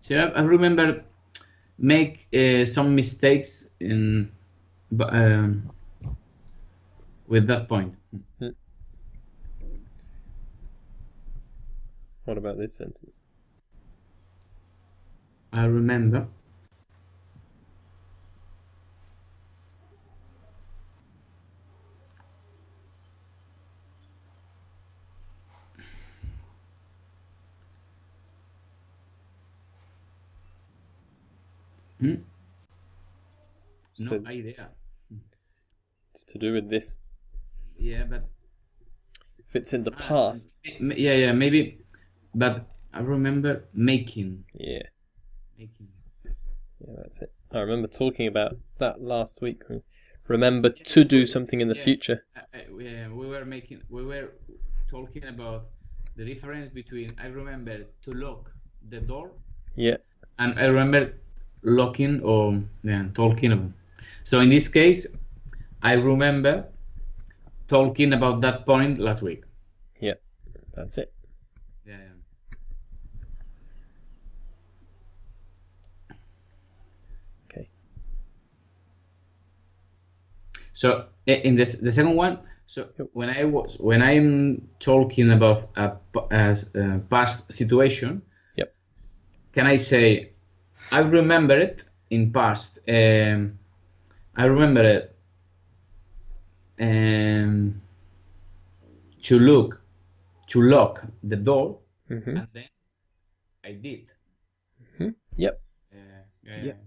So I remember make some mistakes in with that point. What about this sentence? I remember no So idea. it's to do with this. Yeah, but If it's in the past. yeah, maybe. But I remember making. Yeah. Making. Yeah, that's it. I remember talking about that last week. Remember to do something in the future. Yeah, we were talking about the difference between I remember to lock the door. Yeah. And I remember locking or talking about. So in this case, I remember talking about that point last week. Yeah, that's it. Yeah. Okay. So in the second one, so when I'm talking about a past situation, yep, can I say I remember it in past? I remember it to lock the door, and then I did. Yep. Yep.